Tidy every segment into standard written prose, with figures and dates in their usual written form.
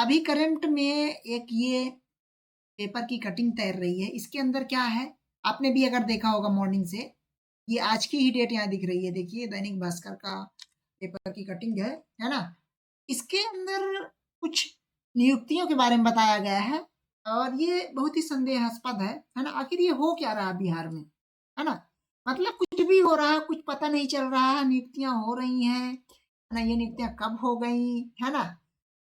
अभी करंट में एक ये पेपर की कटिंग तैर रही है, इसके अंदर क्या है, आपने भी अगर देखा होगा मॉर्निंग से, ये आज की ही डेट यहाँ दिख रही है, देखिए दैनिक भास्कर का पेपर की कटिंग है ना? इसके अंदर कुछ नियुक्तियों के बारे में बताया गया है और ये बहुत ही संदेहास्पद है ना? आखिर ये हो क्या रहा है बिहार में, है ना? मतलब कुछ भी हो रहा है, कुछ पता नहीं चल रहा है, नियुक्तियाँ हो रही हैं, है ना? ये नियुक्तियाँ कब हो गई, है ना?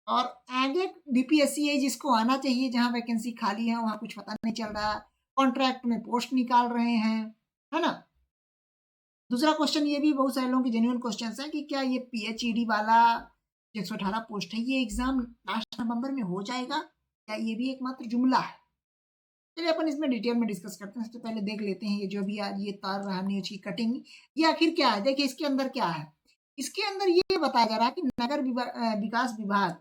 और आगे बीपीएससी है जिसको आना चाहिए, जहाँ वैकेंसी खाली है वहाँ कुछ पता नहीं चल रहा, कॉन्ट्रैक्ट में पोस्ट निकाल रहे हैं, है ना? दूसरा क्वेश्चन ये भी बहुत सारे लोगों के जेन्युइन क्वेश्चंस हैं कि क्या ये पीएचईडी वाला 118 पोस्ट है, ये एग्जाम लास्ट नवंबर में हो जाएगा या ये भी एकमात्र जुमला है? चलिए अपन इसमें डिटेल में डिस्कस करते हैं। सबसे पहले देख लेते हैं ये जो भी आज ये तार रहा न्यूज की कटिंग, ये आखिर क्या है? देखिए इसके अंदर क्या है, इसके अंदर ये बताया जा रहा है कि नगर विकास विभाग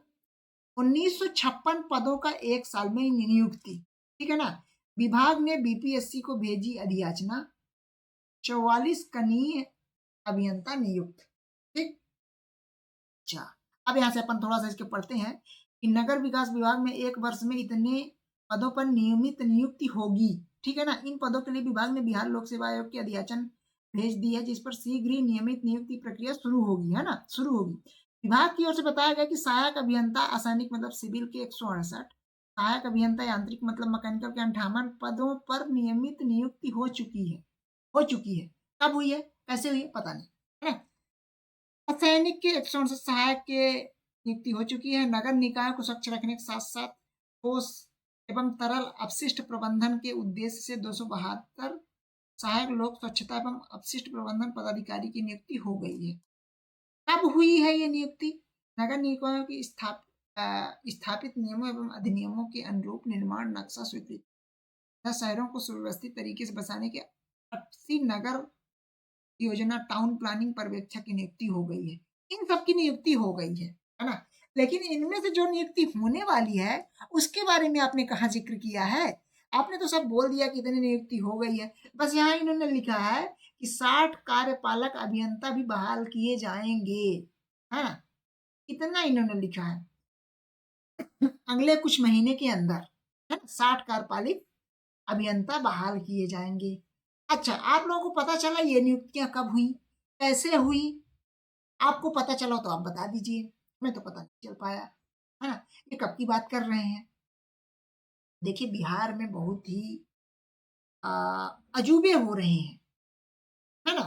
1956 पदों का एक साल में नियुक्ति, ठीक है ना? विभाग ने बीपीएससी को भेजी अधियाचना, 44 कनीय अभियंता नियुक्त, ठीक। अच्छा, अब यहाँ से अपन थोड़ा सा इसके पढ़ते हैं कि नगर विकास विभाग में एक वर्ष में इतने पदों पर नियमित नियुक्ति होगी, ठीक है ना? इन पदों के लिए विभाग ने बिहार लोक सेवा आयोग की अधियाचन भेज दी है, जिस पर शीघ्र ही नियमित नियुक्ति प्रक्रिया शुरू होगी, है ना? शुरू होगी। विभाग की ओर से बताया गया कि सहायक अभियंता असैनिक मतलब सिविल के 168, सहायक अभियंता यांत्रिक मतलब मैकेनिकल के 58 पदों पर नियमित नियुक्ति हो चुकी है, हो चुकी है। कब हुई है, कैसे हुई है, पता नहीं, है ना? असैनिक के 168 सहायक के नियुक्ति हो चुकी है। नगर निकाय को स्वच्छ रखने के साथ साथ ठोस एवं तरल अपशिष्ट प्रबंधन के उद्देश्य से 272 सहायक लोक स्वच्छता एवं अपशिष्ट प्रबंधन पदाधिकारी की नियुक्ति हो गई है। कब हुई है ये नियुक्ति? नगर निकायों की स्थापित नियमों एवं अधिनियमों के अनुरूप निर्माण नक्शा स्वीकृत शहरों को सुव्यवस्थित तरीके से बसाने के 80 नगर योजना टाउन प्लानिंग पर्यवेक्षक की नियुक्ति हो गई है। इन सब की नियुक्ति हो गई है ना? लेकिन इनमें से जो नियुक्ति होने वाली है उसके बारे में आपने कहाँ जिक्र किया है? आपने तो सब बोल दिया कि इतनी नियुक्ति हो गई है, बस यहाँ इन्होंने लिखा है कि 60 कार्यपालक अभियंता भी बहाल किए जाएंगे, है ना? इतना इन्होंने लिखा है अगले कुछ महीने के अंदर, है ना? 60 कार्यपालिक अभियंता बहाल किए जाएंगे। अच्छा, आप लोगों को पता चला ये नियुक्तियां कब हुई, कैसे हुई? आपको पता चला तो आप बता दीजिए, हमें तो पता नहीं चल पाया, है ना? ये कब की बात कर रहे हैं? देखिए बिहार में बहुत ही अजूबे हो रहे हैं, है ना?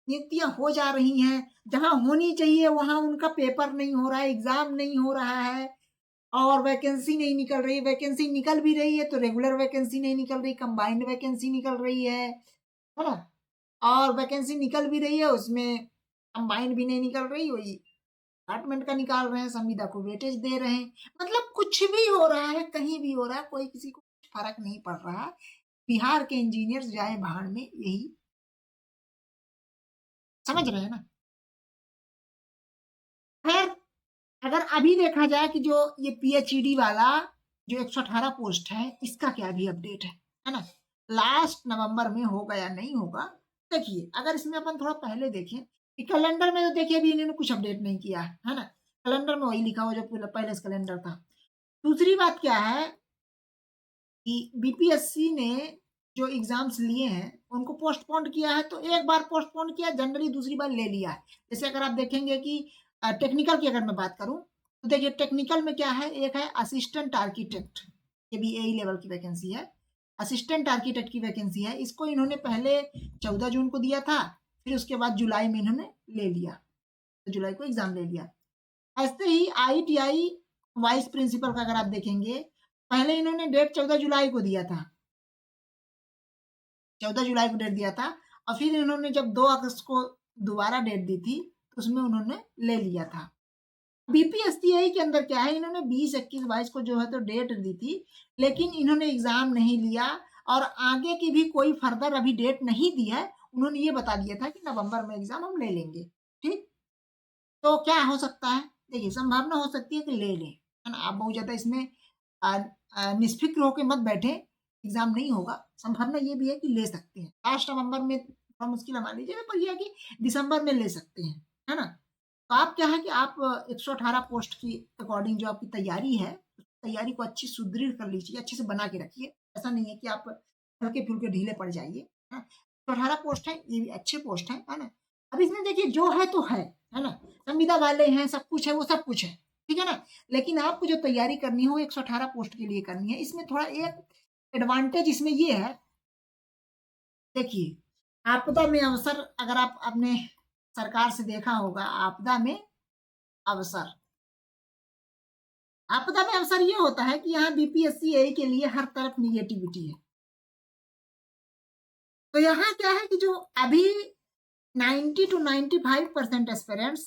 नियुक्तियां हो जा रही हैं, जहां होनी चाहिए वहां उनका पेपर नहीं हो रहा है, एग्जाम नहीं हो रहा है और वैकेंसी नहीं निकल रही। वैकेंसी निकल भी रही है तो रेगुलर वैकेंसी नहीं निकल रही, कंबाइंड वैकेंसी निकल रही है ना? और वैकेंसी निकल भी रही है उसमें कंबाइंड भी नहीं निकल रही, वही डिपार्टमेंट का निकाल रहे हैं, संविदा को वेटेज दे रहे हैं। मतलब कुछ भी हो रहा है, कहीं भी हो रहा है, कोई किसी को फर्क नहीं पड़ रहा। बिहार के इंजीनियर्स जाए भाड़ में, यही समझ रहे हैं ना? खैर, अगर अभी देखा जाए कि जो ये पीएचईडी वाला जो 118 पोस्ट है इसका क्या भी अपडेट है ना? लास्ट नवंबर में होगा या नहीं होगा? देखिए अगर इसमें अपन थोड़ा पहले देखें कि कैलेंडर में तो देखिए अभी इन्होंने कुछ अपडेट नहीं किया है ना? कैलेंडर में वही लिखा हुआ जो पहले कैलेंडर था। दूसरी बात क्या है कि बीपीएससी ने जो एग्जाम्स लिए हैं उनको पोस्टपोन किया है, तो एक बार पोस्टपोन किया जनरली, दूसरी बार ले लिया है। जैसे अगर आप देखेंगे कि टेक्निकल की अगर मैं बात करूं तो देखिए टेक्निकल में क्या है, एक है असिस्टेंट आर्किटेक्ट, ये भी एई लेवल की वैकेंसी है, असिस्टेंट आर्किटेक्ट की वैकेंसी है। इसको इन्होंने पहले 14 जून को दिया था, फिर उसके बाद जुलाई में इन्होंने ले लिया, तो जुलाई को एग्जाम ले लिया। ऐसे ही आईटीआई वाइस प्रिंसिपल का अगर आप देखेंगे, पहले इन्होंने डेट 14 जुलाई को दिया था, 14 जुलाई को डेट दिया था और फिर इन्होंने जब 2 अगस्त को दोबारा डेट दी थी तो उसमें उन्होंने ले लिया था। बीपीएससीआई के अंदर क्या है, इन्होंने 20, 21, 22 को जो है तो डेट दी थी, लेकिन इन्होंने एग्जाम नहीं लिया और आगे की भी कोई फर्दर अभी डेट नहीं दी है। उन्होंने ये बता दिया था कि नवंबर में एग्जाम हम ले लेंगे, ठीक। तो क्या हो सकता है, देखिए संभावना हो सकती है कि ले लें, है ना? आप बहुत ज्यादा इसमें निष्फिक्र होकर मत बैठे, एग्जाम नहीं होगा, संभावना ये भी है कि ले सकते हैं। लास्ट नवंबर में थोड़ा मुश्किल मान लीजिएगा, पर यह है कि दिसंबर में ले सकते हैं, है ना? तो आप क्या है कि आप 118 पोस्ट की अकॉर्डिंग जो आपकी तैयारी है तैयारी को अच्छी सुदृढ़ कर लीजिए, अच्छे से बना के रखिए। ऐसा नहीं है कि आप हल्के-फुल्के ढीले पड़ जाइए, है ना? तो 18 पोस्ट हैं, ये भी अच्छे पोस्ट हैं, है ना? अब इसमें देखिए जो है तो है ना? संविदा वाले हैं, सब कुछ है, वो सब कुछ है, ठीक है ना? लेकिन आपको जो तैयारी करनी है वो 118 पोस्ट के लिए करनी है। इसमें थोड़ा एक एडवांटेज इसमें ये है, देखिए, आपदा में अवसर अगर आप अपने सरकार से देखा होगा, आपदा में अवसर। आपदा में अवसर ये होता है कि यहाँ बीपीएससी एआई के लिए हर तरफ निगेटिविटी है। तो यहाँ क्या है कि जो अभी 90 टू 95% एस्पिरेंट्स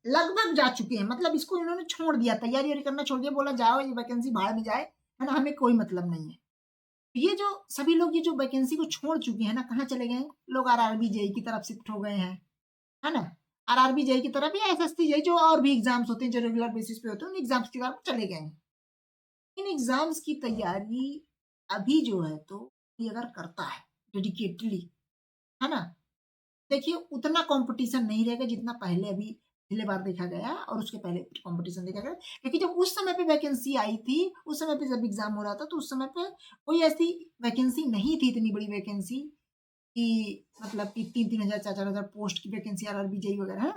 लगभग जा चुके हैं, मतलब इसको इन्होंने छोड़ दिया, तैयारी करना छोड़ दिया, बोला जाओ ये वैकेंसी भाड़ में जाए, है ना? हमें कोई मतलब नहीं है। ये जो सभी लोग ये जो वैकेंसी को छोड़ चुके हैं ना, कहाँ चले गए? लोग आरआरबी जेईई की तरफ शिफ्ट हो गए हैं, है ना? आरआरबी जेईई की तरफ या एसएससी जेईई जो और भी एग्जाम्स होते हैं जो रेगुलर बेसिस पे होते हैं, उन एग्जाम्स की तरफ चले गए हैं। इन एग्जाम्स की तैयारी अभी जो है तो ये अगर करता है डेडिकेटली, है ना? देखिए उतना कंपटीशन नहीं रहेगा जितना पहले अभी पिछले बार देखा गया और उसके पहले कंपटीशन देखा गया, क्योंकि जब उस समय पे वैकेंसी आई थी, उस समय पे जब एग्जाम हो रहा था तो उस समय पे कोई ऐसी वैकेंसी नहीं थी, इतनी बड़ी वैकेंसी कि मतलब कि 3-3 हजार 4-4 हजार पोस्ट की वैकेंसी आरआरबी जेईई वगैरह है।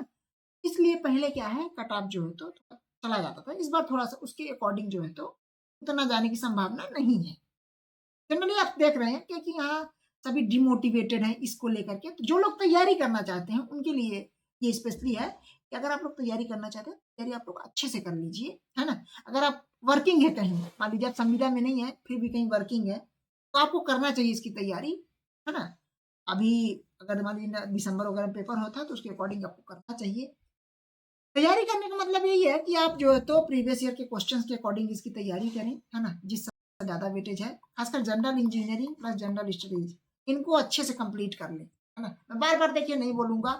इसलिए पहले क्या है कट ऑफ जो है तो चला जाता था, इस बार थोड़ा सा उसके अकॉर्डिंग जो है तो उतना जाने की संभावना नहीं है। जनरली आप देख रहे हैं क्योंकि यहाँ सभी डिमोटिवेटेड हैं इसको लेकर के, तो जो लोग तैयारी करना चाहते हैं उनके लिए ये स्पेशली है कि अगर आप लोग तैयारी करना चाहते हैं, तैयारी आप लोग अच्छे से कर लीजिए, है ना? अगर आप वर्किंग है कहीं, मान लीजिए आप संविदा में नहीं है, फिर भी कहीं वर्किंग है, तो आपको करना चाहिए इसकी तैयारी, है ना? अभी अगर मान लीजिए दिसंबर वगैरह में पेपर होता है तो उसके अकॉर्डिंग आपको करना चाहिए। तैयारी करने का मतलब यही है कि आप जो है तो प्रीवियस ईयर के क्वेश्चंस के अकॉर्डिंग इसकी तैयारी करें, है ना? जिस ज़्यादा वेटेज है, खासकर general engineering plus general studies, इनको अच्छे से कंप्लीट कर लें, है ना? मैं बार-बार देखिए नहीं बोलूँगा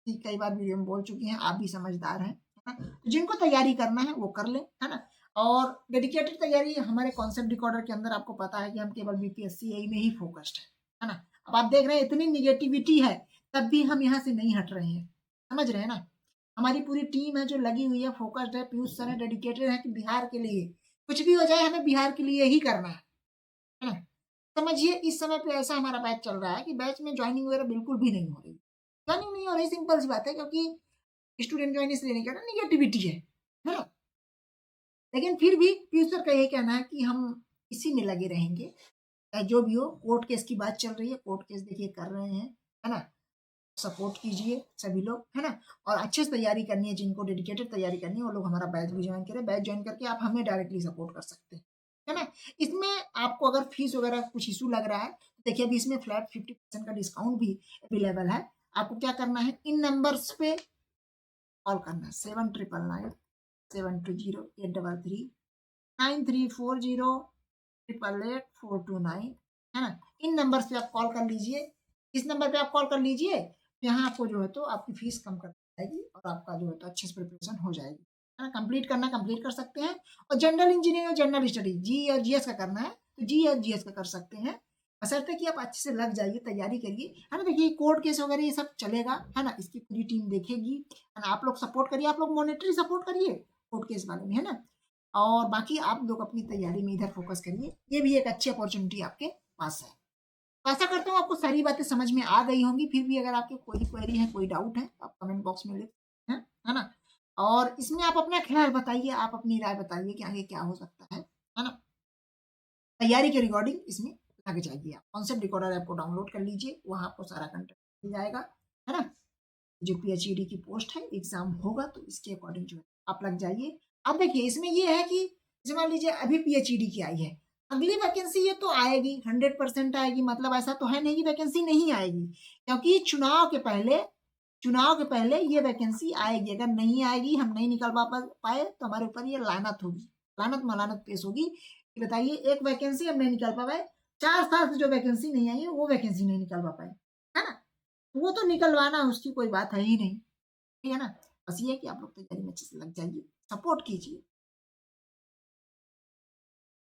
कि कई बार वीडियो में बोल चुके हैं, आप भी समझदार हैं, है ना? तो जिनको तैयारी करना है वो कर लें, है ना? और डेडिकेटेड तैयारी हमारे कॉन्सेप्ट डिकोडर के अंदर आपको पता है कि हम केवल बीपीएससी एआई में ही फोकस्ड है ना? अब आप देख रहे हैं इतनी निगेटिविटी है, तब भी हम यहाँ से नहीं हट रहे हैं, समझ रहे हैं ना? हमारी पूरी टीम है जो लगी हुई है, फोकस्ड है, पीयूष सर है, डेडिकेटेड है कि बिहार के लिए कुछ भी हो जाए हमें बिहार के लिए ही करना है ना? समझिए इस समय पे ऐसा हमारा बैच चल रहा है कि बैच में ज्वाइनिंग वगैरह बिल्कुल भी नहीं हो रही। ज्वाइनिंग नहीं हो रही, सिंपल सी बात है, क्योंकि स्टूडेंट ज्वाइन इसलिए नहीं कर रहा, निगेटिविटी है ना? लेकिन फिर भी पीयूष सर का ये कहना है कि हम इसी में लगे रहेंगे, चाहे जो भी हो। कोर्ट केस की बात चल रही है, कोर्ट केस देखिए कर रहे हैं, है ना? सपोर्ट कीजिए सभी लोग, है ना? और अच्छे से तैयारी करनी है, जिनको डेडिकेटेड तैयारी करनी है वो लोग हमारा बैच भी ज्वाइन करें, बैच ज्वाइन करके आप हमें डायरेक्टली सपोर्ट कर सकते हैं, है ना? इसमें आपको अगर फीस वगैरह कुछ इशू लग रहा है तो देखिए अभी इसमें फ्लैट 50% का डिस्काउंट भी अवेलेबल है। आपको क्या करना है, इन नंबर्स पे कॉल करना है, 7999-720-833-9340-888-429, है ना? इन नंबर्स पे आप कॉल कर लीजिए, इस नंबर पे आप कॉल कर लीजिए, यहाँ आपको जो है तो आपकी फीस कम कर दी जाएगी और आपका जो है तो अच्छे से प्रिपरेशन हो जाएगी, है ना? कंप्लीट करना कंप्लीट कर सकते हैं, और जनरल इंजीनियरिंग और जनरल स्टडी जी और जीएस का करना है तो जी और जीएस का कर सकते हैं, बशर्ते कि आप अच्छे से लग जाइए, तैयारी करिए, है ना? देखिए कोर्ट केस वगैरह ये सब चलेगा, है ना? इसकी पूरी टीम देखेगी, है ना? आप लोग सपोर्ट करिए, आप लोग मॉनेटरी सपोर्ट करिए कोर्ट केस वाले में, है ना? और बाकी आप लोग अपनी तैयारी में इधर फोकस करिए, ये भी एक अच्छी अपॉर्चुनिटी आपके पास है। तो आशा करता हूँ आपको सारी बातें समझ में आ गई होंगी, फिर भी अगर आपके कोई क्वेरी है, कोई डाउट है, तो आप कमेंट बॉक्स में लिख हैं, है ना? और इसमें आप अपना ख्याल बताइए, आप अपनी राय बताइए कि आगे क्या हो सकता है ना? तैयारी के रिगार्डिंग इसमें लग जाइए आप। कॉन्सेप्ट डिकोडर ऐप को डाउनलोड कर लीजिए, वहाँ आपको सारा कंटेंट मिल जाएगा, है ना? जो पीएचईडी की पोस्ट है, एग्ज़ाम होगा तो इसके अकॉर्डिंग जो है आप लग जाइए। अब देखिए इसमें ये है कि जैसे मान लीजिए अभी पीएचईडी की आई है, अगली वैकेंसी ये तो आएगी, 100% आएगी, मतलब ऐसा तो है नहीं कि वैकेंसी नहीं आएगी, क्योंकि चुनाव के पहले ये वैकेंसी आएगी। अगर नहीं आएगी, हम नहीं निकलवा पाए तो हमारे ऊपर ये लानत होगी, लानत मलानत पेश होगी कि बताइए एक वैकेंसी हम नहीं निकल पाए, 4 साल से जो वैकेंसी नहीं आई है वो वैकेंसी नहीं निकलवा पाए, है ना? वो तो निकलवाना उसकी कोई बात है ही नहीं, ठीक है ना? बस ये है कि आप लोग तैयारी में अच्छे से लग जाइए, सपोर्ट कीजिए।